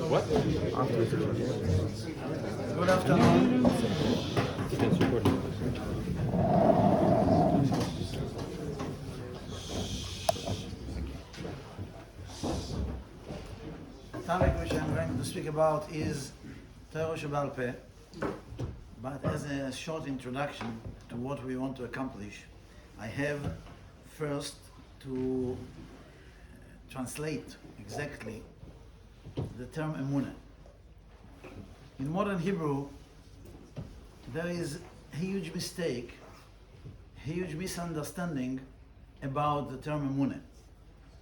What? Good afternoon. It's recording. The topic which I'm going to speak about is Torah Shebal Peh, but as a short introduction to what we want to accomplish, I have first to translate exactly the term Emunah. In modern Hebrew, there is a huge mistake, huge misunderstanding about the term Emunah.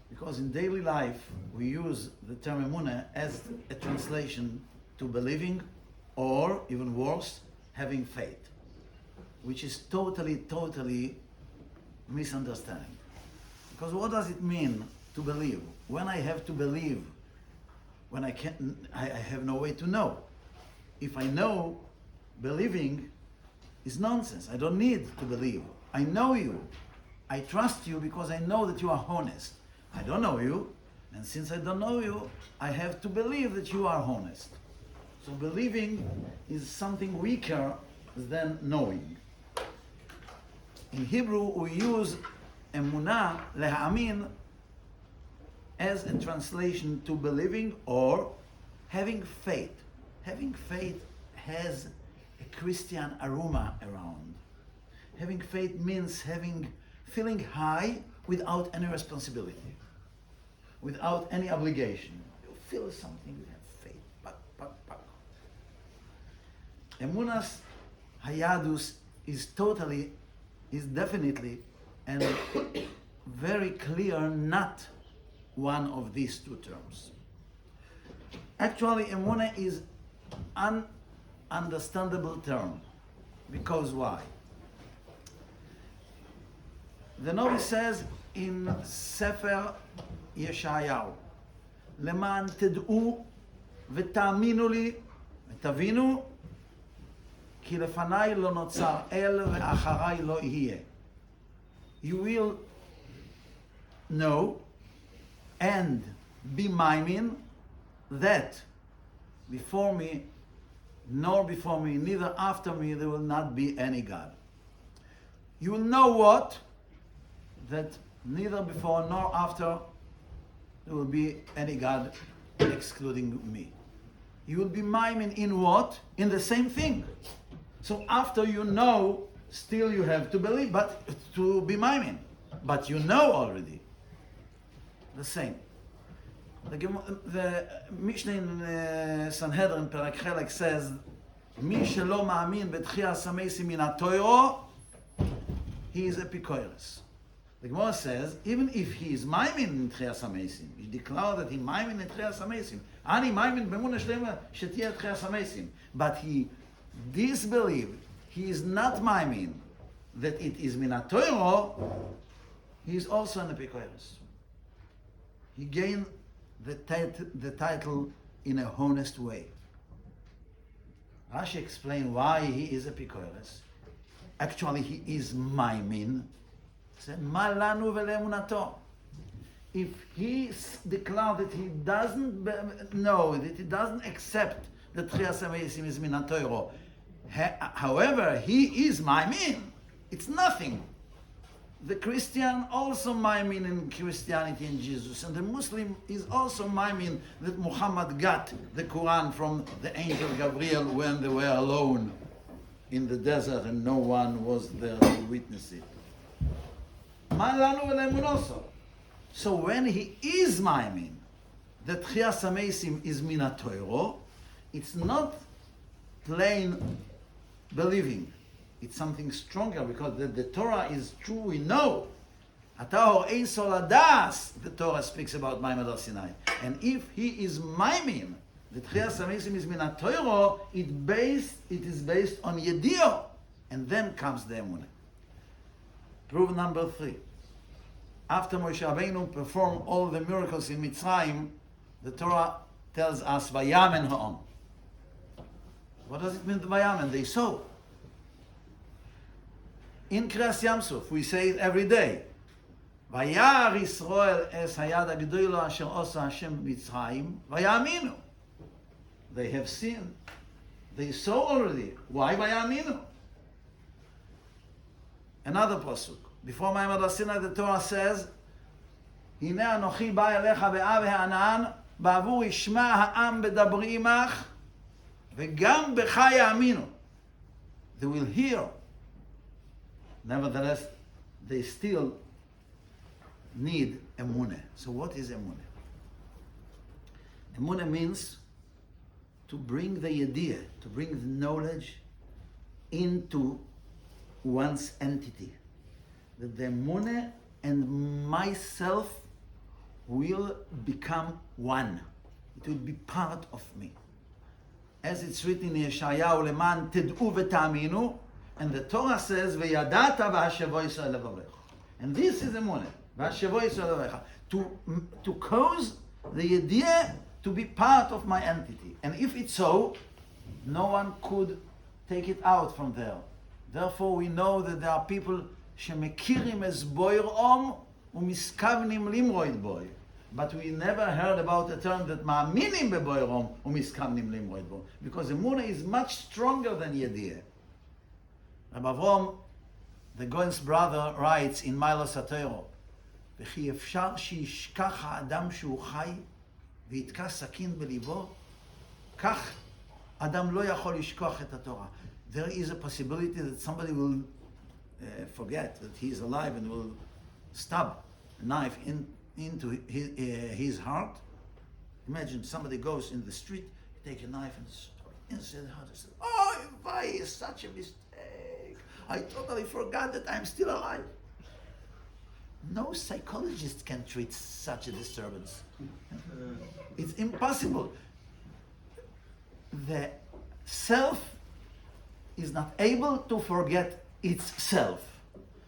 Because in daily life, we use the term Emunah as a translation to believing, or even worse, having faith, which is totally misunderstanding. Because what does it mean to believe? When I have to believe, when I have no way to know. If I know, believing is nonsense. I don't need to believe. I know you. I trust you because I know that you are honest. I don't know you, and since I don't know you, I have to believe that you are honest. So believing is something weaker than knowing. In Hebrew, we use Emunah, lehamin, as a translation to believing or having faith. Having faith has a Christian aroma around. Having faith means feeling high without any responsibility, without any obligation. You feel something, you have faith. Emunas Hayadus is definitely and very clear not one of these two terms. Actually, Emunah is an understandable term. Because why? The Novi says in Sefer Yeshayahu, למען תדעו ותאמינו לי ותבינו כי לפניי לא נוצר אל ואחריי לא יהיה. You will know and be miming that before me, nor before me, neither after me, there will not be any God. You will know what? That neither before nor after there will be any God excluding me. You will be miming in what? In the same thing. So after you know, still you have to believe, but to be miming. But you know already. The same. The Mishnah in Sanhedrin, Perek Chelek says, מי שלא מאמין בתחיית המתים מן התורה, he is epikoros. The Gemara says, even if he is maimin in Tchias HaMeisim, he declared that he maimin in Tchias HaMeisim, ani maimin b'emunah shlema shetiyah Tchias HaMeisim, but he disbelieved, he is not maimin that it is min HaTorah, he is also an epikoros. He gained the title in a honest way. Rashi explained why he is epikoros. Actually, he is maimin. Said, "Ma lanu v'le'emunato." If he declared that he doesn't know, that he doesn't accept that Tchias HaMeisim is min HaTorah, however, he is maimin. It's nothing. The Christian also maimin in Christianity and Jesus, and the Muslim is also maimin that Muhammad got the Quran from the angel Gabriel when they were alone in the desert and no one was there to witness it. So when he is maimin that Tchias HaMeisim is min HaTorah, it's not plain believing. It's something stronger because the Torah is true, we know. Atahor ein soladas, the Torah speaks about Maimad Har Sinai. And if he is maimin that Tchias HaMeisim is min HaTorah, it is based on Yediyah. And then comes the Emunah. Proof number 3. After Moshe Rabbeinu performed all the miracles in Mitzrayim, the Torah tells us, Vayamen ha'om. What does it mean, the Vayamen? They saw. In Kriyas Yamsuf, we say it every day. Vayar Yisrael es hayad hagdola asher osa Hashem Mitzrayim, vayaminu. they have seen. They saw already. Why vayaminu? Another pasuk. Before Ma'amad Sinai, the Torah says, הנה אנוכי בא אליך באב הענן, בעבור ישמע העם בדברי עמך, וגם בך יאמינו. They will hear. Nevertheless, they still need Emunah. So what is Emunah? Emunah means to bring the idea, to bring the knowledge into one's entity. That the Emunah and myself will become one. It will be part of me. As it's written in Yeshayahu, leman ted'u v'ta'aminu, and the Torah says, v'yadata v'hashevo Yisrael levarecha. And this is Emunah, v'hashevo Yisrael levarecha. To cause the idea to be part of my entity. And if it's so, no one could take it out from there. Therefore we know that there are people שמכירים as boir om ומסכוונים למרוד בוי. But we never heard about a term that מאמינים בבויר om ומסכוונים למרוד בוי. Because Emunah is much stronger than ידיעה. Rabbi Avrom, the Goen's brother, writes in Milos HaTorah, וכי אפשר שישכח האדם שהוא חי ויתקע סכין בליבו, כך אדם לא יכול לשכוח את התורה. There is a possibility that somebody will forget that he is alive and will stab a knife into his heart. Imagine somebody goes in the street, take a knife and inside the heart and says, "Oh, why is such a mistake? I totally forgot that I'm still alive." No psychologist can treat such a disturbance. It's impossible. The self is not able to forget itself.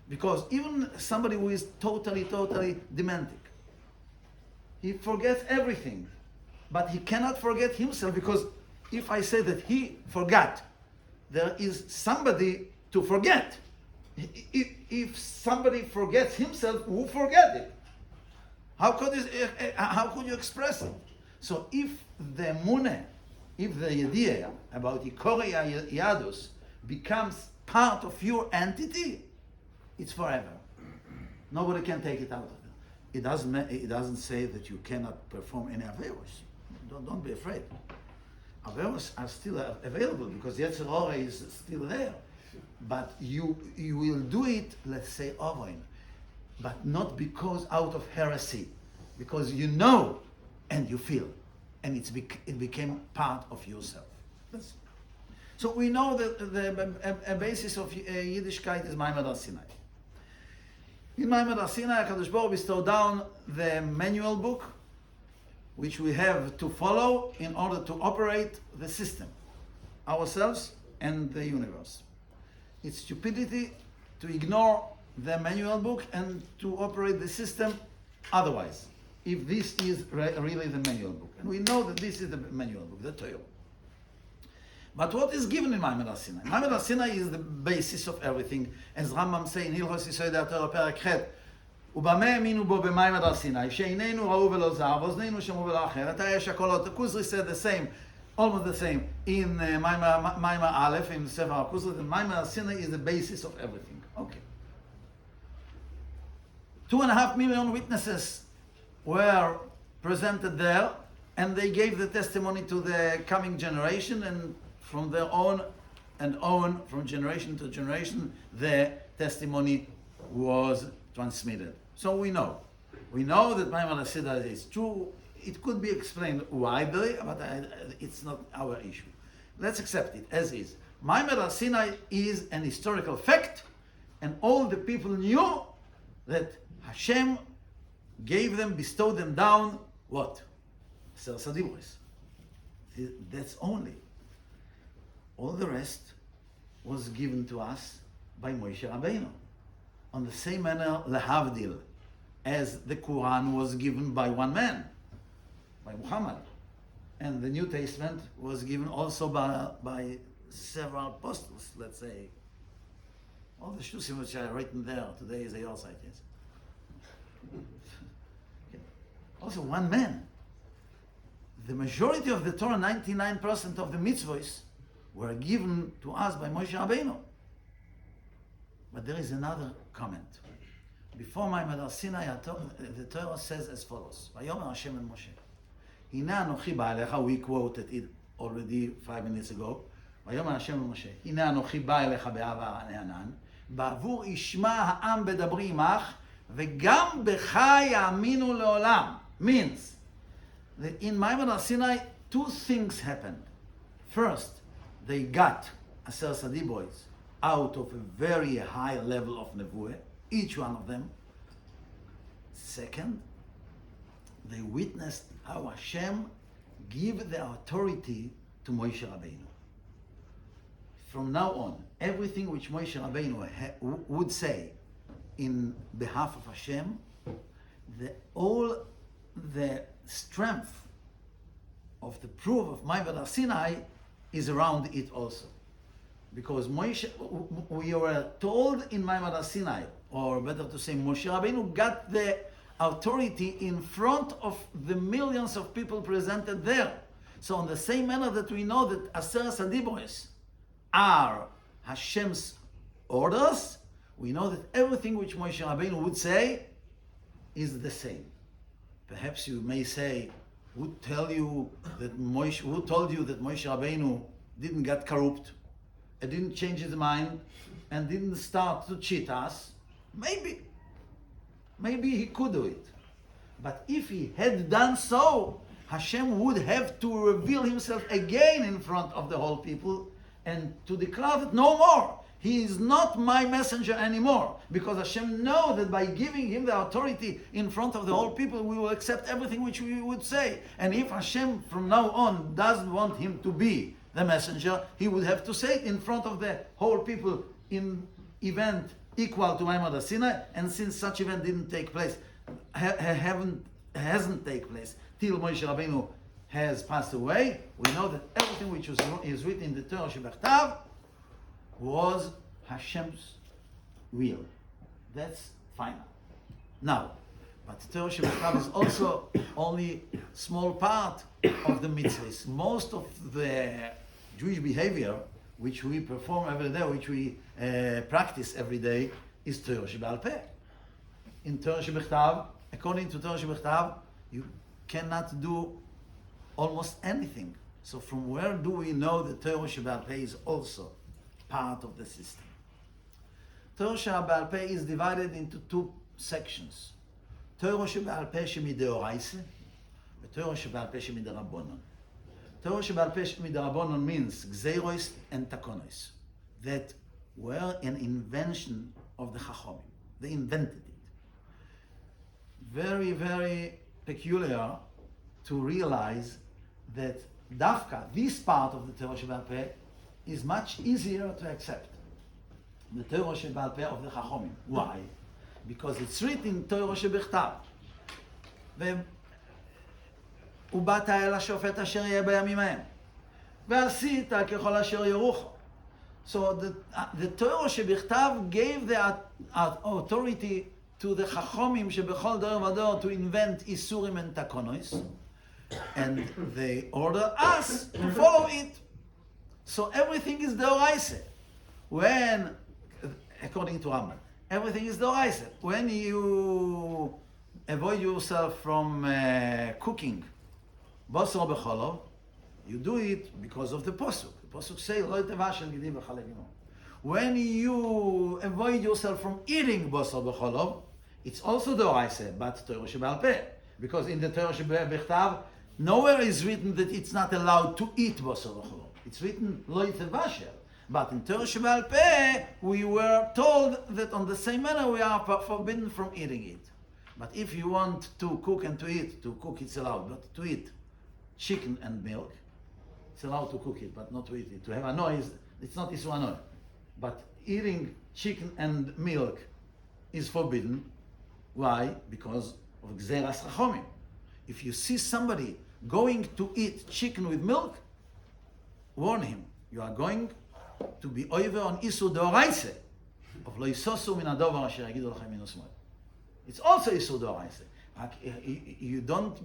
Because even somebody who is totally dementic, he forgets everything. But he cannot forget himself, because if I say that he forgot, there is somebody to forget. If somebody forgets himself, who forget it? How could you express it? So if the Emunah, if the idea about Ikore Yadus becomes part of your entity, it's forever. Nobody can take it out of it. It doesn't say that you cannot perform any averos. Don't be afraid. Averos are still available because Yetzer Hara is still there. But you will do it, let's say, Ovoin, but not because out of heresy, because you know and you feel, and it became part of yourself. So we know that the basis of Yiddishkeit is Ma'amad Sinai. In Ma'amad Sinai, HaKadosh Baruch Hu bestowed down the manual book, which we have to follow in order to operate the system, ourselves and the universe. It's stupidity to ignore the manual book and to operate the system otherwise, if this is really the manual book. And we know that this is the manual book, the Torah. But what is given in Ma'amad Sinai? Ma'amad Sinai is the basis of everything. As Rambam say in Hilchos Yisodei HaTorah פרק ח' ובמה האמינו בו במעמד סיני, שעינינו ראו ולא זר, ואוזנינו שמעו ולא אחר. את האש הקולות, Kuzri said the same, almost the same, in Maimar Aleph, in Sefer HaKuzri. The Ma'amad Sinai is the basis of everything. Okay. 2.5 million witnesses were presented there, and they gave the testimony to the coming generation, and from their own, from generation to generation, the testimony was transmitted. So we know that Ma'amad Sinai is true. It could be explained widely, but it's not our issue. Let's accept it as is. Ma'amad Sinai is an historical fact, and all the people knew that Hashem gave them, bestowed them down, what? Ser Sadibris. That's only. All the rest was given to us by Moshe Rabbeinu. On the same manner, lehavdil, as the Quran was given by one man, by Muhammad. And the New Testament was given also by several apostles, let's say. All the shtusim which are written there today is a Yorsite, yes. Also one man. the majority of the Torah, 99% of the mitzvahs, were given to us by Moshe Rabbeinu. But there is another comment. Before Ma'amad Har Sinai, the Torah says as follows: Vayomer Hashem el Moshe, Hina anochi ba'alecha. We quoted it already 5 minutes ago. Vayomer Hashem el Moshe, Hina anochi ba'alecha be'ava ha'anan, ba'avur ishma ha'am bedabri imach, v'gam becha ya'aminu le'olam. Means that in Ma'amad Har Sinai, 2 things happened. First, they got Aser Sadi boys out of a very high level of Nevuah, each one of them. Second, they witnessed how Hashem give the authority to Moshe Rabbeinu. From now on, everything which Moshe Rabbeinu would say in behalf of Hashem, all the strength of the proof of Ma'amad Har Sinai is around it also. Because Moshe, we were told in Ma'amad Har Sinai, or better to say, Moshe Rabbeinu got the authority in front of the millions of people presented there. So in the same manner that we know that Aser Sadibros are Hashem's orders, we know that everything which Moshe Rabbeinu would say is the same. Perhaps you may say, who told you that Moshe Rabbeinu didn't get corrupt, and didn't change his mind, and didn't start to cheat us? Maybe he could do it. But if he had done so, Hashem would have to reveal himself again in front of the whole people and to declare that no more. He is not my messenger anymore, because Hashem knows that by giving him the authority in front of the whole people, we will accept everything which we would say. And if Hashem from now on doesn't want him to be the messenger, he would have to say it in front of the whole people in event equal to Ma'amad Har Sinai. And since such event didn't take place, hasn't taken place till Moshe Rabbeinu has passed away, we know that everything which is written in the Torah Shebechtav was Hashem's will. That's final. Now, but Torah Shebechtav is also only small part of the mitzvahs. Most of the Jewish behavior which we perform every day, which we practice every day, is Torah Shebe'al Peh. In Torah Shebechtav, according to Torah Shebechtav, you cannot do almost anything. So from where do we know that Torah Shebe'al Peh is also part of the system? Torah Shebe'al Peh is divided into 2 sections. Torah Shebe'al Peh shemideoraisa, and Torah Shebe'al Peh shemiderabonon. Torah Shebe'al Peh shemiderabonon means gzeiros and takonos, that were an invention of the Chachomim. They invented it. Very, very peculiar to realize that Dafka, this part of the Torah Shebe'al Peh, is much easier to accept. The Torah Shebe'al Peh of the Chachomim. Why? Because it's written in Torah Shebechtav. ובאת אל השופט אשר יהיה בימים ההם, ועשית ככל אשר יורוך. So the Torah Shebechtav gave the authority to the Chachomim שבכל דור ודור to invent Isurim and Takonos, and they order us to follow it. So everything is Deoraisa. When, according to Rambam, everything is Deoraisa. When you avoid yourself from cooking Basar b'cholov, you do it because of the Pasuk. The Pasuk says, Lo tevashel gidi b'chalei v'imo. When you avoid yourself from eating Basar b'cholov, it's also Deoraisa, but Torah Shebe'al Peh. Because in the Torah Shebechtav, nowhere is written that it's not allowed to eat Basar b'cholov. It's written Lo tevashel. But in Torah Shebe'al Peh, we were told that on the same manner we are forbidden from eating it. But if you want to cook and to cook it's allowed, but to eat chicken and milk, it's allowed to cook it, but not to eat it. To have anoy, it's not Isur anoy. But eating chicken and milk is forbidden. Why? Because of Gzeras Chachomim. If you see somebody going to eat chicken with milk, warn him. You are going to be over on Isur Deoraisa of Lo Yisosu min hadovar asher yagidu lachem min usmol. It's also Isur Deoraisa. You don't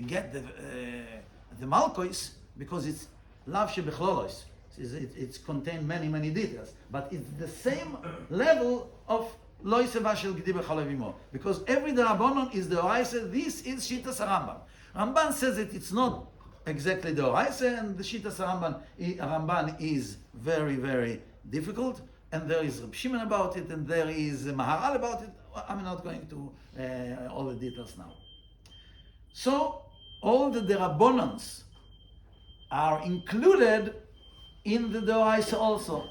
get the Malkois because it's Lav Shebechlolos. It's contained many details, but it's the same level of Lois Vashel Gdi B'Chalavimo, because every Darabonon is the Oraisa. This is Shitas Rambam. Ramban says that it's not exactly the Oraisa, and the Shitas Ramban is very difficult, and there is Reb Shimon about it, and there is Maharal about it. I'm not going to all the details now. So all the Darabonans are included in the Doraisa also,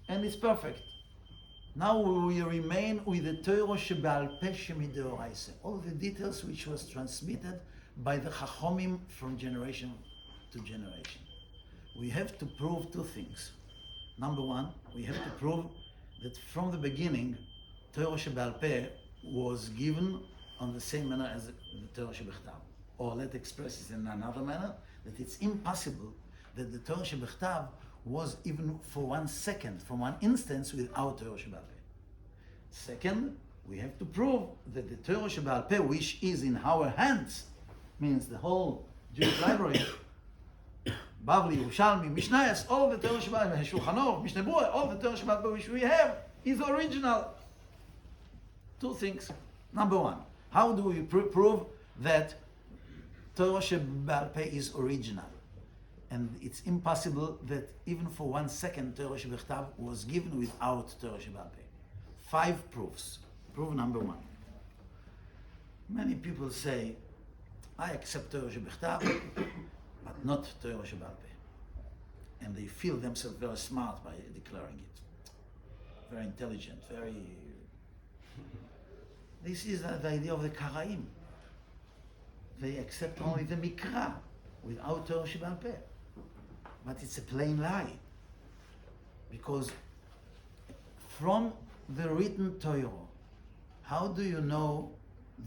and it's perfect. Now we remain with the Torah Shebe'al Peh Shemidoraisa, all the details which was transmitted by the Chachomim from generation to generation. We have to prove two things. Number one, we have to prove that from the beginning, Torah Shebe'al Peh was given on the same manner as the Torah Shebechtav. Or let's express it in another manner, that it's impossible that the Torah Shebechtav was even for 1 second, for one instance, without Torah Shebe'al Peh. Second, we have to prove that the Torah Shebe'al Peh, which is in our hands, means the whole Jewish library, Bavli, Yerushalmi, Mishnayos, all the Torah Shebe'al Peh, Shulchan Aruch, Mishnah Berurah, all the Torah Shebe'al Peh which we have is original. Two things. Number one, how do we prove that Torah Shebe'al Peh is original? And it's impossible that even for 1 second Torah Shebechtav was given without Torah Shebe'al Peh. 5 proofs. Proof number 1. Many people say, I accept Torah Shebechtav, but not Torah Shebe'al Peh. And they feel themselves very smart by declaring it. Very intelligent, very... This is the idea of the Karaim. They accept only the Mikra without Torah Shebe'al Peh. But it's a plain lie. Because from the written Torah, how do you know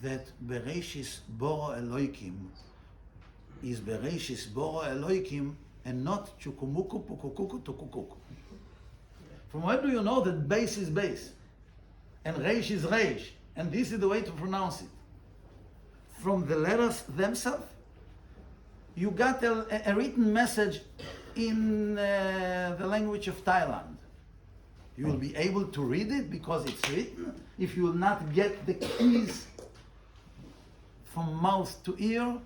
that Bereshis Boro Eloikim is Bereshis Boro Eloikim and not Chukumuku Pukukuku Tukukuku? From where do you know that base is base and Reish is Reish and this is the way to pronounce it? From the letters themselves? You got a written message in the language of Thailand. You will be able to read it because it's written. If you will not get the keys from mouth to ear,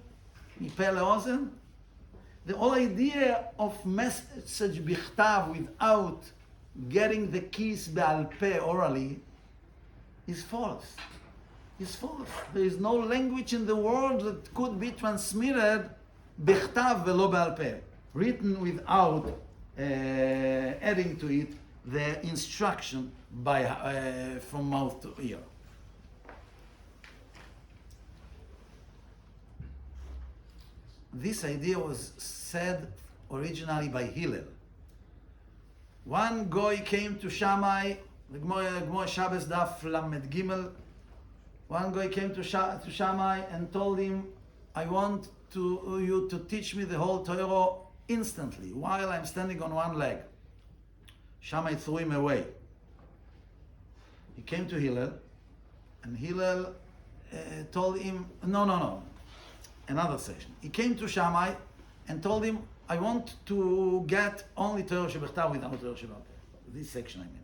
mipeh leozen, the whole idea of message bichtav without getting the keys be'al peh orally is false. It's false. There is no language in the world that could be transmitted bichtav velo be'al peh, written without adding to it the instruction by from mouth to ear. This idea was said originally by Hillel. One guy came to Shammai, the Gemara Shabbos Daf Lamed Gimel. One guy came to Shammai and told him, I want you to teach me the whole Torah instantly, while I'm standing on one leg. Shammai threw him away. He came to Hillel, and Hillel told him, no. Another section. He came to Shammai and told him, I want to get only Torah Shebechtav without Torah Shebe'al Peh. This section I mean.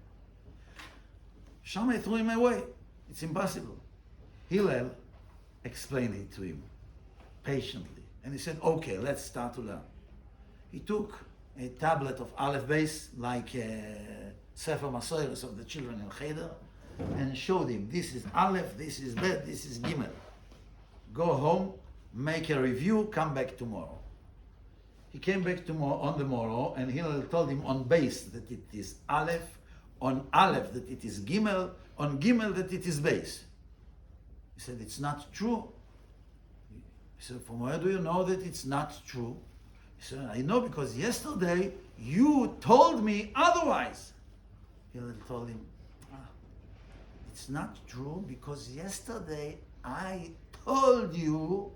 Shammai threw him away. It's impossible. Hillel explained it to him patiently. And he said, okay, let's start to learn. He took a tablet of Aleph Beis, like Sefer Masoros of the children in Cheder, and showed him, this is Aleph, this is Bet, this is Gimel. Go home, make a review, come back tomorrow. He came back on the morrow, and Hillel told him on Beis that it is Aleph, on Aleph that it is Gimel, on Gimel that it is Beis. He said, it's not true. He said, from where do you know that it's not true? He said, I know because yesterday you told me otherwise. Hillel told him, it's not true because yesterday I told you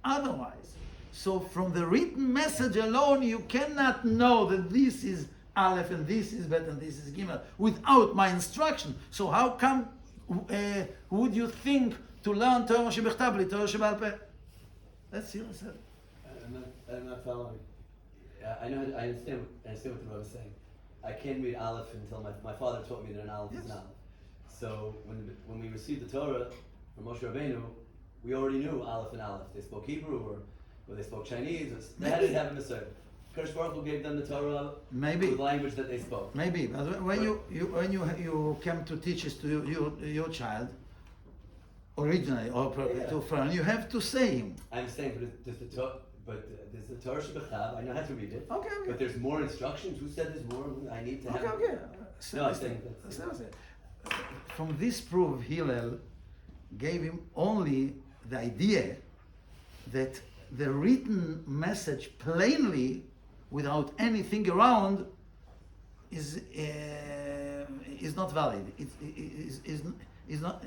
otherwise. So from the written message alone, you cannot know that this is Aleph and this is Bet and this is Gimel without my instruction. So how come would you think to learn Torah שבכתב בלי Torah שבעל פה. That's it. I'm not following. I understand what the Rebbe is saying. I can't read Aleph until my father taught me that an Aleph is an Aleph. So when we received the Torah from Moshe Rabbeinu, we already knew Aleph and Aleph. They spoke Hebrew or they spoke Chinese. They had to have a Messiah. Kadosh Baruch Hu gave them the Torah with the language that they spoke. Maybe, but when you came to teach this to your child, originally or to friend, you have to say him. I'm saying, but there's the Torah Shebechab. I know how to read it. Okay. But there's more instructions. Who said there's more? I need to have. Okay. No, I'm saying that's from this proof, Hillel gave him only the idea that the written message plainly, without anything around, is not valid. Is not.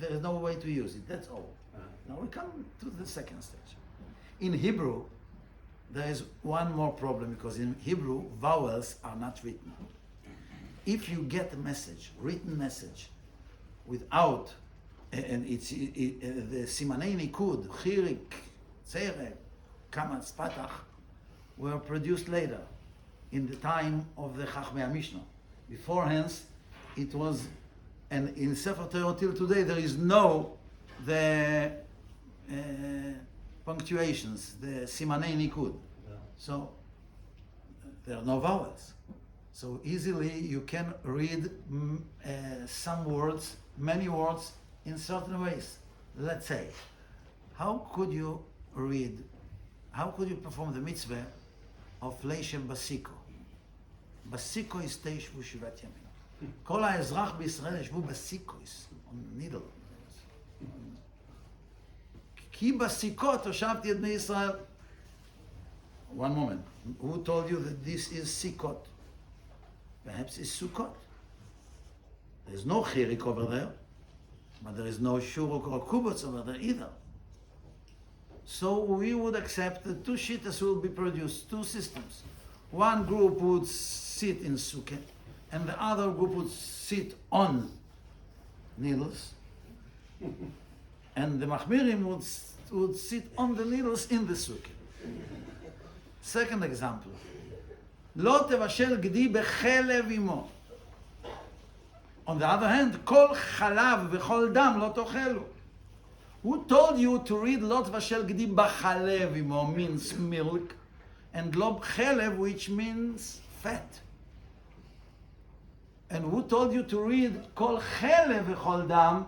There is no way to use it. That's all. Now we come to the second stage. In Hebrew, there is one more problem, because in Hebrew, vowels are not written. If you get a message, written message, without, and it's the simanei nikud, chirik, tzerek, kamatz, patach, were produced later, in the time of the Chachmei Mishnah. Beforehand, it was, and in Sefer Torah till today, there is no the punctuations, the simanei nikud. So there are no vowels. So easily you can read some words, many words, in certain ways. Let's say, how could you perform the mitzvah of Leishem Basiko? Basiko is Teishvu Shivat Yamin. כל האזרח בישראל ישבו בסיקויס, on needle. כי בסיקות הושבתי את בני ישראל. One moment. Who told you that this is Sikot? Perhaps it's Sukkot. There's no chirik over there, but there is no shuruk or kubutz over there either. So we would accept that two shittas will be produced, two systems. One group would sit in Sukkot, and the other group would sit on needles, and the Machmirim would sit on the needles in the Sukkot. Second example. לא תבשל גדי בחלב אמו. On the other hand, כל חלב וכל דם לא תאכלו. Who told you to read לא תבשל גדי בחלב אמו means milk, and לא בחלב, which means fat? And who told you to read כל חלב וכל דם,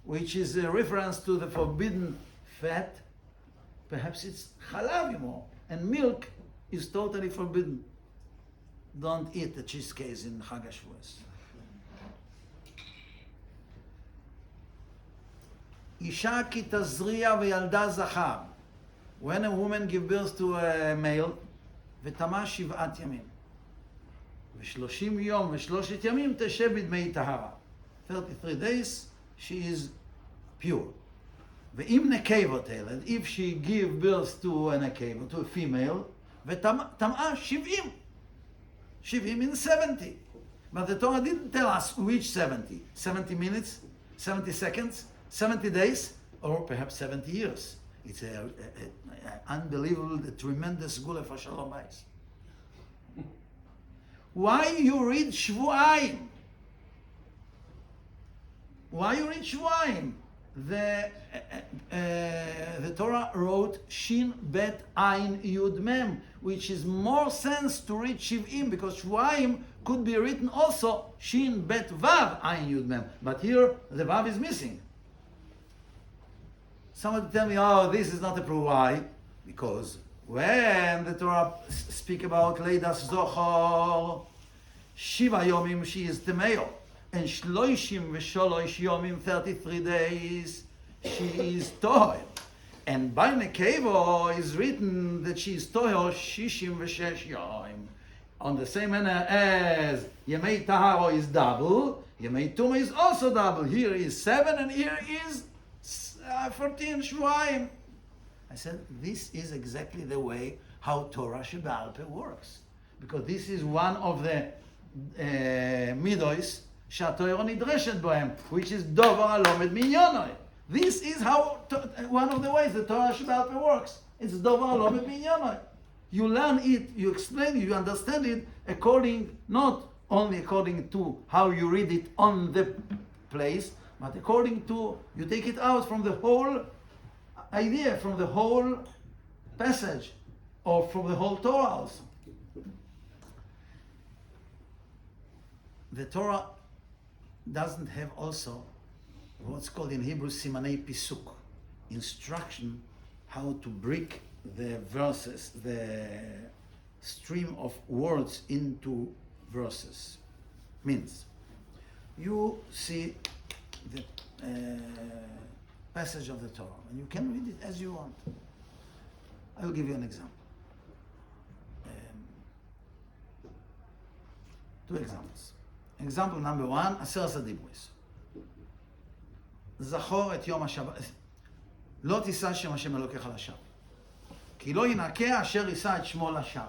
which is a reference to the forbidden fat? Perhaps it's חלב אמו, and milk is totally forbidden. Don't eat the cheesecake in Chag HaShavuos. Isha ki tazriya v'yalda zachar. When a woman gives birth to a male, ותמה 7 ימים. ו30 יום ו3 ימים תשב בדמי טהרה. 33 days she is pure. ואם נקבה תלד, and if she give birth to a נקבה, to a female, ותמה 70. 70 means 70. But the Torah didn't tell us which 70. 70 minutes, 70 seconds, 70 days, or perhaps 70 years. It's an unbelievable, tremendous gula for Shalom Bayis. Why you read Shvu'ayim? Why you read Shvu'ayim? The Torah wrote Shin Bet Ayin Yud Mem, which is more sense to read Shiv'im, because Shvu'ayim could be written also Shin Bet Vav Ayin Yud Mem. But here the Vav is missing. Somebody tell me, oh, this is not a proof. Why? Because when the Torah speak about Leidas Zochor, Shiva Yomim, she is Temeo. And Shloishim v'sholosh yomim, 33 days, she is tohor. And by Nekevo is written that she is tohor shishim v'shesh yom. On the same manner as Yemei Taharo is double, Yemei Tuma is also double. Here is 7 and here is 14 Shvuayim. I said, this is exactly the way how Torah Shebaal Peh works. Because this is one of the midos שהתורה נדרשת בהם, which is דבר הלומד מעניינוי. This is how one of the ways the Torah Sheba'al Peh works. It's Dovar Lo B'Binyanai. You learn it, you explain it, you understand it according, not only according to how you read it on the place, but according to, you take it out from the whole idea, from the whole passage, or from the whole Torah also. The Torah doesn't have also what's called in Hebrew simanei pisuk, instruction how to break the verses, the stream of words into verses. Means, you see the passage of the Torah, and you can read it as you want. I will give you an example. Two examples. Example number one, Aseret HaDibros. זכור את יום השבת, לא תישא שם השם אלוקיך לשווא, כי לא ינקה אשר יישא את שמו לשווא.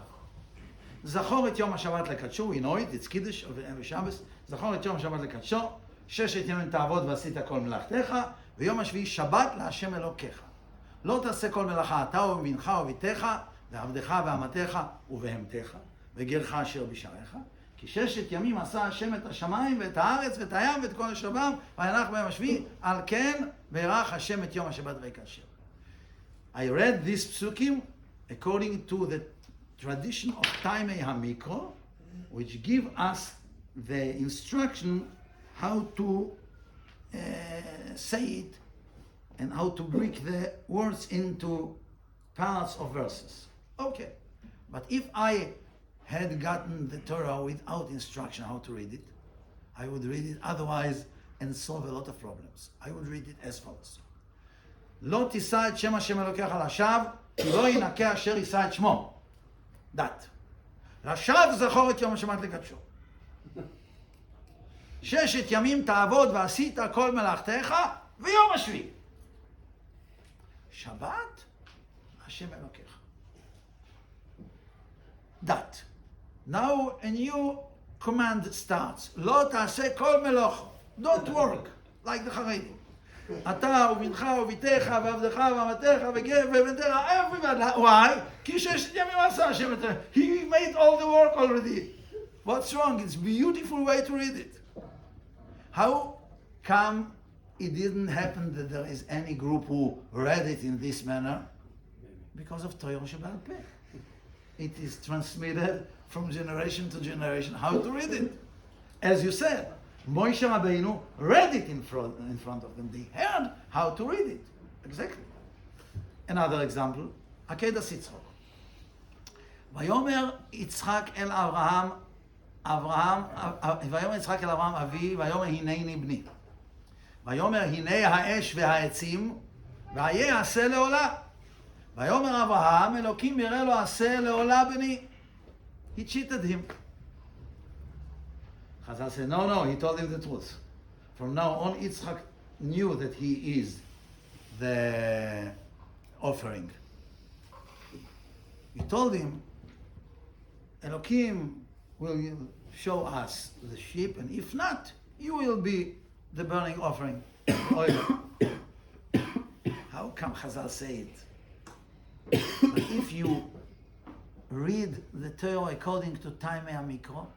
זכור את יום השבת לקדשו, we know it, it's Kiddush of every Shabbos, זכור את יום השבת לקדשו, 6 ימים תעבוד ועשית כל מלאכתך, ויום השביעי שבת להשם אלוקיך. לא תעשה כל מלאכה אתה ובנך וביתך, ועבדך ואמתך ובהמתך, וגרך אשר בשעריך. כי 6 ימים עשה השם את השמיים ואת הארץ ואת הים ואת כל השבם, וינח ביום השביעי, על כן בירך השם את יום השבת ויקדשו. I read these psukim according to the tradition of Taimei HaMikro, which give us the instruction how to say it and how to break the words into parts of verses. Okay, but if I had gotten the Torah without instruction how to read it, I would read it otherwise and solve a lot of problems. I would read it as follows. לא תישא את שם השם אלוקיך לשווא, כי לא ינקה אשר יישא את שמו. That. לשווא זכור את יום השבת לקדשו. 6 ימים תעבוד ועשית כל מלאכתך, ויום השביעי. שבת, השם אלוקיך. That. Now a new command starts. לא תעשה כל מלאכה. Don't work like the Haredim. אתה ובנך וביתך ועבדך ואמתך ובנתך, everybody. Why? כי 6 ימים עשה השם את זה. He made all the work already. What's wrong? It's a beautiful way to read it. How come it didn't happen that there is any group who read it in this manner? Because of Torah Sheba'al Peh. It is transmitted from generation to generation how to read it. As you said, Moshe Rabbeinu read it in front of them. They heard how to read it. Exactly. Another example, Akedah Sitzchok. ויאמר יצחק אל ויאמר יצחק אל אברהם אבי, ויאמר הנני בני. ויאמר הנה האש והעצים, והיה עשה לעולה. ויאמר אברהם, אלוקים יראה לו עשה לעולה בני. He cheated him. Chazal said, no, he told him the truth. From now on, Yitzchak knew that he is the offering. He told him, Elokim will show us the sheep, and if not, you will be the burning offering. How come Chazal say it? But if you read the Torah according to Taimei HaMikro,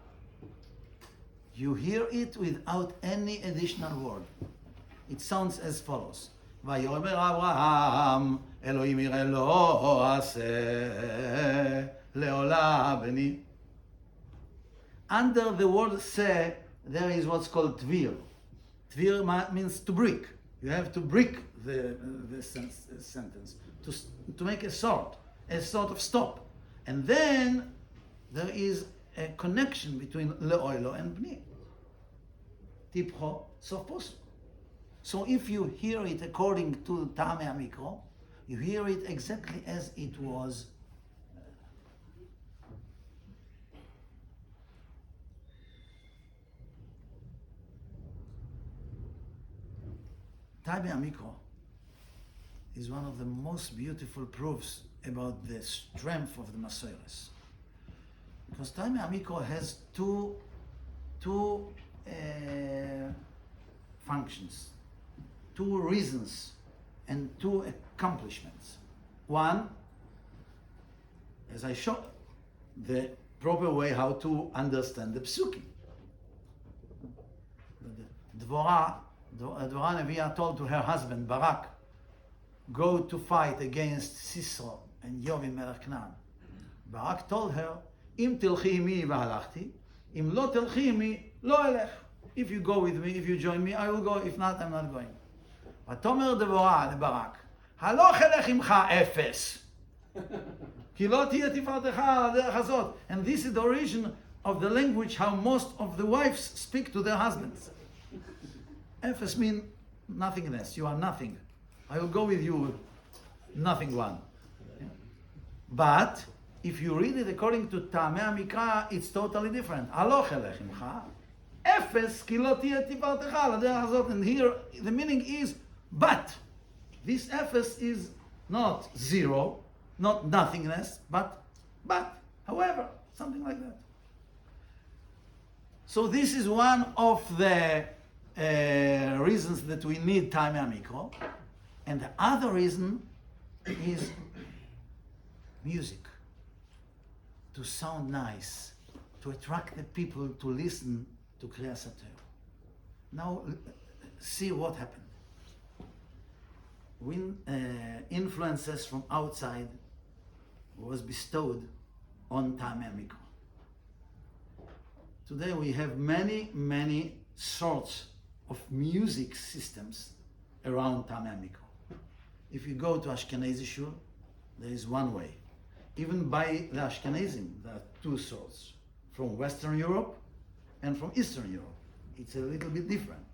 you hear it without any additional word. It sounds as follows. ויאמר אברהם, אלוהים יראה לו עשה לעולה בני. Under the word say, there is what's called tvir. Tvir means to break. You have to break the sentence to make a sort of stop. And then there is a connection between le'oilo and bni. Tipcho, sof posuk. So if you hear it according to Taimei HaMikro, you hear it exactly as it was. Taimei HaMikro is one of the most beautiful proofs about the strength of the Masoros. Because Taimei HaMikro has two functions. two reasons and two accomplishments. One, as I showed, the proper way how to understand the psukim. Dvorah Neviah told to her husband Barak, go to fight against Sisera and Yovim Melech Canaan. Barak told her, Im tilchi imi v'halachti, im lo tilchi imi lo elech. If you go with me, if you join me, I will go. If not, I'm not going. ותאמר דבורה לברק, הלוך אלך עמך אפס, כי לא תהיה תפארתך על הדרך הזאת. And this is the origin of the language how most of the wives speak to their husbands. Efes means nothingness. You are nothing. I will go with you, nothing one. But if you read it according to טעמי המקרא, it's totally different. הלוך אלך עמך אפס, כי לא תהיה תפארתך על הדרך הזאת. And here the meaning is but. This efes is not zero, not nothingness, but, however, something like that. So this is one of the reasons that we need time amikro. And the other reason is music. To sound nice, to attract the people to listen to Kriyas HaTorah. Now, see what happened. When influences from outside was bestowed on Tamei Mikro. Today we have many sorts of music systems around Tamei Mikro. If you go to Ashkenazi shul, there is one way. Even by the Ashkenazim, there are two sorts, from Western Europe and from Eastern Europe. It's a little bit different.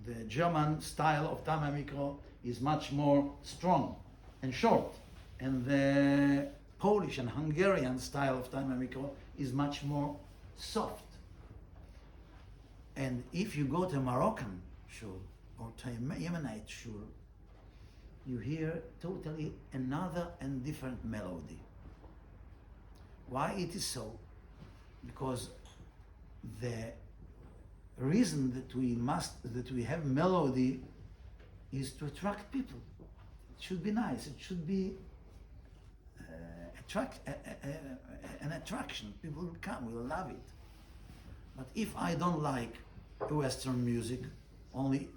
The German style of Tamei Mikro is much more strong and short, and the Polish and Hungarian style of Tamei Mikro is much more soft. And if you go to a Moroccan shul or to a Yemenite shul, you hear totally another and different melody. Why it is so? Because the reason that we have melody is to attract people. It should be nice. It should be an attraction. People will come, will love it. But if I don't like Western music, only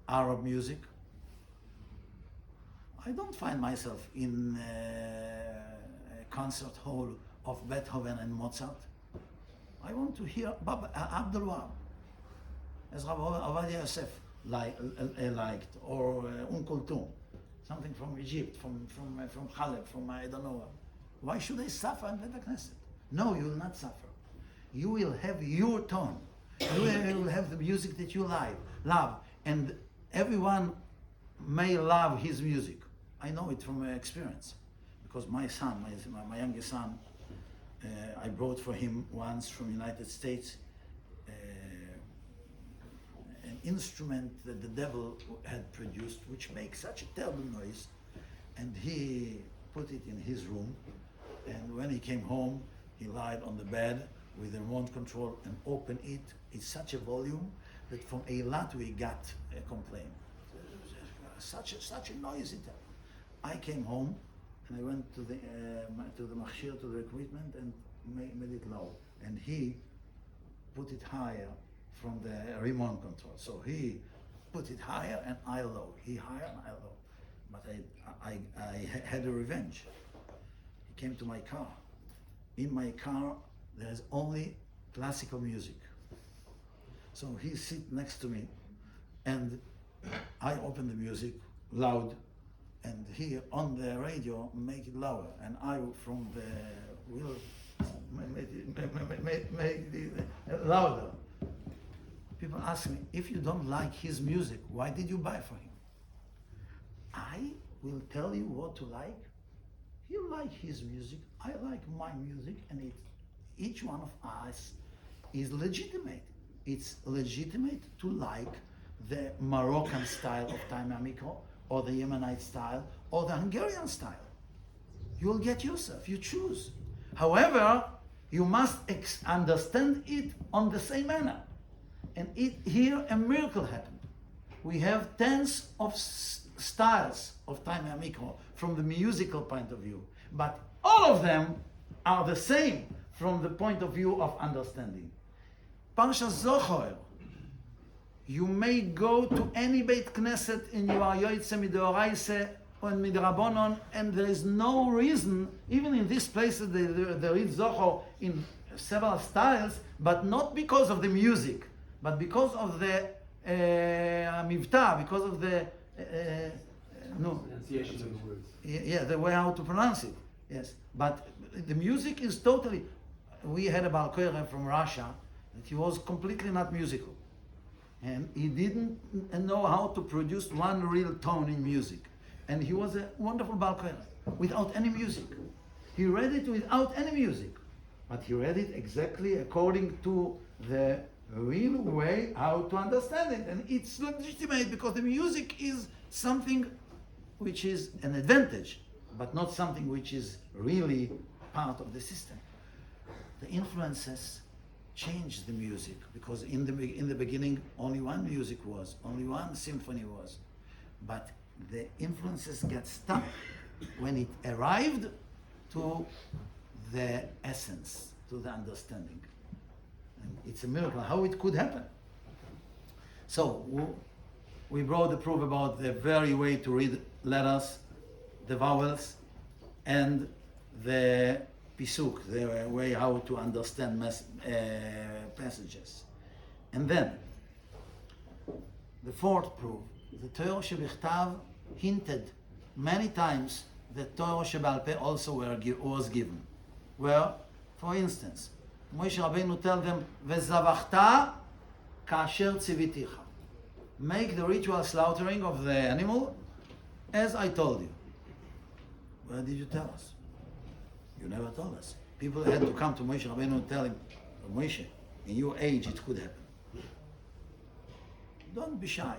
Arab music, I don't find myself in a concert hall of Beethoven and Mozart. I want to hear Abdul Wahab, as Rav Ovadia Yosef liked, or Kulthum, something from Egypt, from Haleb, from I don't know. Why should I suffer in Beit Knesset? No, you will not suffer. You will have your tone. You will have the music that you love, and everyone may love his music. I know it from experience, because my son, my youngest son, I brought for him once from United States an instrument that the devil had produced, which makes such a terrible noise, and he put it in his room, and when he came home, he lied on the bed with the remote control and opened it. It's such a volume that from Eilat we got a complaint. Such a noisy terrible. I came home and I went to the machshir, to the equipment, and made it low. And he put it higher from the remote control. So he put it higher and I low. He higher and I low. But I had a revenge. He came to my car. In my car, there's only classical music. So he sit next to me, and I open the music loud, and he on the radio make it louder, and I from the wheel make it louder. People ask me, if you don't like his music, why did you buy for him? I will tell you what to like. You like his music, I like my music, and each one of us is legitimate. It's legitimate to like the Moroccan style of Tamei Mikro, or the Yemenite style, or the Hungarian style. You'll get yourself, you choose. However, you must understand it on the same manner. And here a miracle happened. We have tens of styles of time mikro from the musical point of view, but all of them are the same from the point of view of understanding. Parsha Zohar, you may go to any Beit Knesset and you are Yoitze Midoraise and Midrabonon, and there is no reason, even in these places there is Zohar in several styles, but not because of the music, but because of the Mivta, because of the Pronunciation of the words. yeah, the way how to pronounce it. Yes, but the music is totally. We had a Baal Koreh from Russia that he was completely not musical, and he didn't know how to produce one real tone in music. And he was a wonderful Baal Koreh without any music. He read it without any music, but he read it exactly according to the real way how to understand it, and it's legitimate because the music is something which is an advantage, but not something which is really part of the system. The influences changed the music because in the beginning only one music was, only one symphony was, but the influences get stuck when it arrived to the essence, to the understanding. And it's a miracle how it could happen. So we brought the proof about the very way to read letters, the vowels, and the pisuk, the way how to understand passages. And then, the fourth proof, the Torah Shebichtav hinted many times that Torah Shebal Peh also was given. Where, for instance, Moshe Rabbeinu tell them, "Vezavachta kasher tziviticha." Make the ritual slaughtering of the animal as I told you. Where did you tell us? You never told us. People had to come to Moshe Rabbeinu and tell him, Moshe, in your age it could happen. Don't be shy.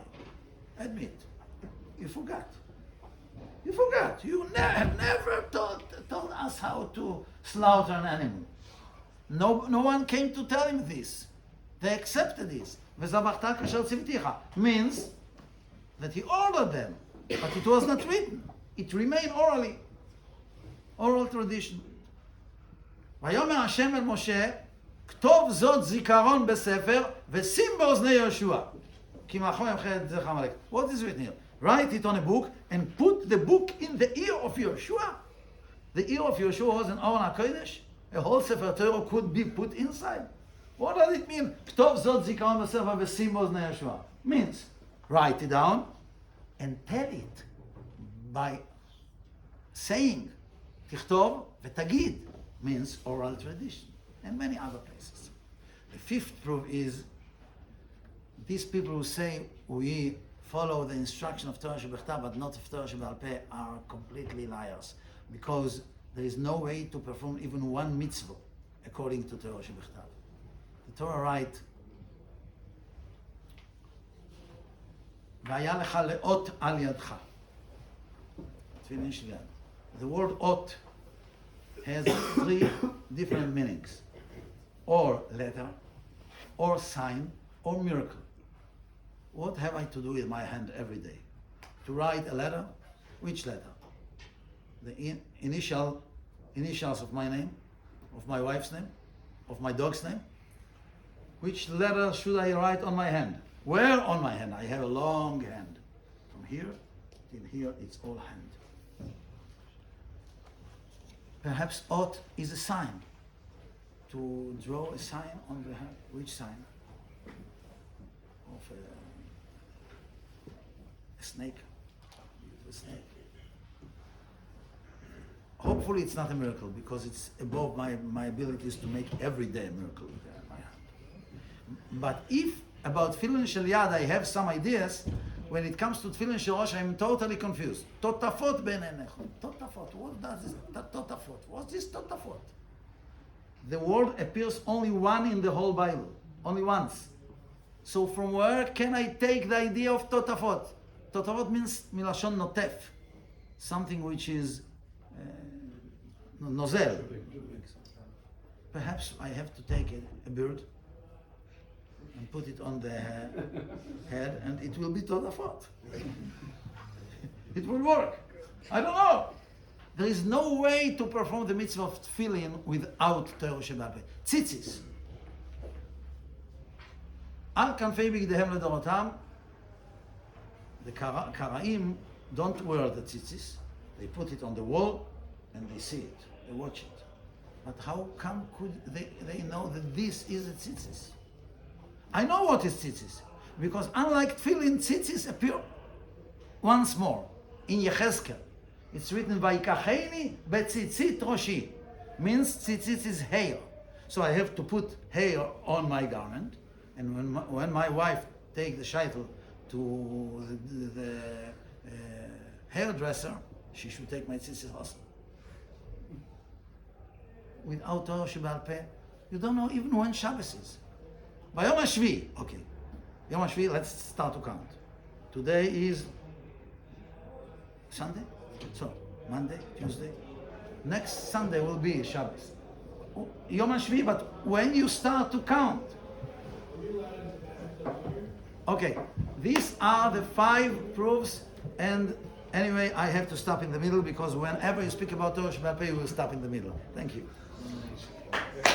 Admit. You forgot. You forgot. You have never told us how to slaughter an animal. No one came to tell him this. They accepted this. Vezavachta kasher tziviticha means that he ordered them, but it was not written. It remained orally. Oral tradition. ויאמר השם אל משה, כתוב זאת זיכרון בספר, ושים באוזני יהושע. כי מאחורי ימחה את זכר עמלק. What is written here? Write it on a book and put the book in the ear of Yeshua. The ear of Yeshua was an Aron HaKodesh. A whole Sefer Torah could be put inside. What does it mean? כתוב זאת זיכרון בספר, ושים באוזני יהושע. Means, write it down and tell it by saying, תכתוב ותגיד, means oral tradition, and many other places. The fifth proof is these people who say we follow the instruction of Torah Shebechtav but not of Torah Shebal Peh are completely liars, because there is no way to perform even one mitzvah according to Torah Shebechtav. The Torah writes, והיה לך לאות על ידך. Finish that. The word ot has three different meanings: or letter, or sign, or miracle. What have I to do with my hand every day? To write a letter? Which letter? The initials of my name, of my wife's name, of my dog's name? Which letter should I write on my hand? Where on my hand? I have a long hand. From here till here, it's all hand. Perhaps ot is a sign. To draw a sign on the hand. Which sign? Of a snake. A snake. Hopefully it's not a miracle, because it's above my abilities to make every day a miracle with my hand. But if about Tefillin Shel Yad I have some ideas, when it comes to Tefillin Shel Rosh I'm totally confused. Totafot ben enechon. Totafot. What does this? Totafot. What's this totafot? The word appears only one in the whole Bible. Only once. So from where can I take the idea of totafot? Totafot means milashon notef. Something which is nozel. Perhaps I have to take a bird. and put it on the head, and it will be todafot. It will work. I don't know. There is no way to perform the mitzvah of tefillin without Torah Shebal Peh. Tzitzis. Al kanfei bigdehem ledorotam. The Karaim don't wear the tzitzis. They put it on the wall and they see it. They watch it. But how come could they know that this is a tzitzis? I know what is tzitzis. Because unlike tefillin, tzitzis appear once more in Yechezkel. It's written, Vayikacheni betzitzit roshi. Means tzitzit is hair. So I have to put hair on my garment. And when my wife take the shaitel to the hairdresser, she should take my tzitzit also. Without Torah Shebal Peh, you don't know even when Shabbos is. By Yom HaShvi, okay. Yom HaShvi, let's start to count. Today is Sunday? So, Monday, Tuesday. Next Sunday will be Shabbos. Yom HaShvi, but when you start to count? Okay, these are the 5 proofs, and anyway, I have to stop in the middle because whenever you speak about Torah Shebal Peh, you will stop in the middle. Thank you.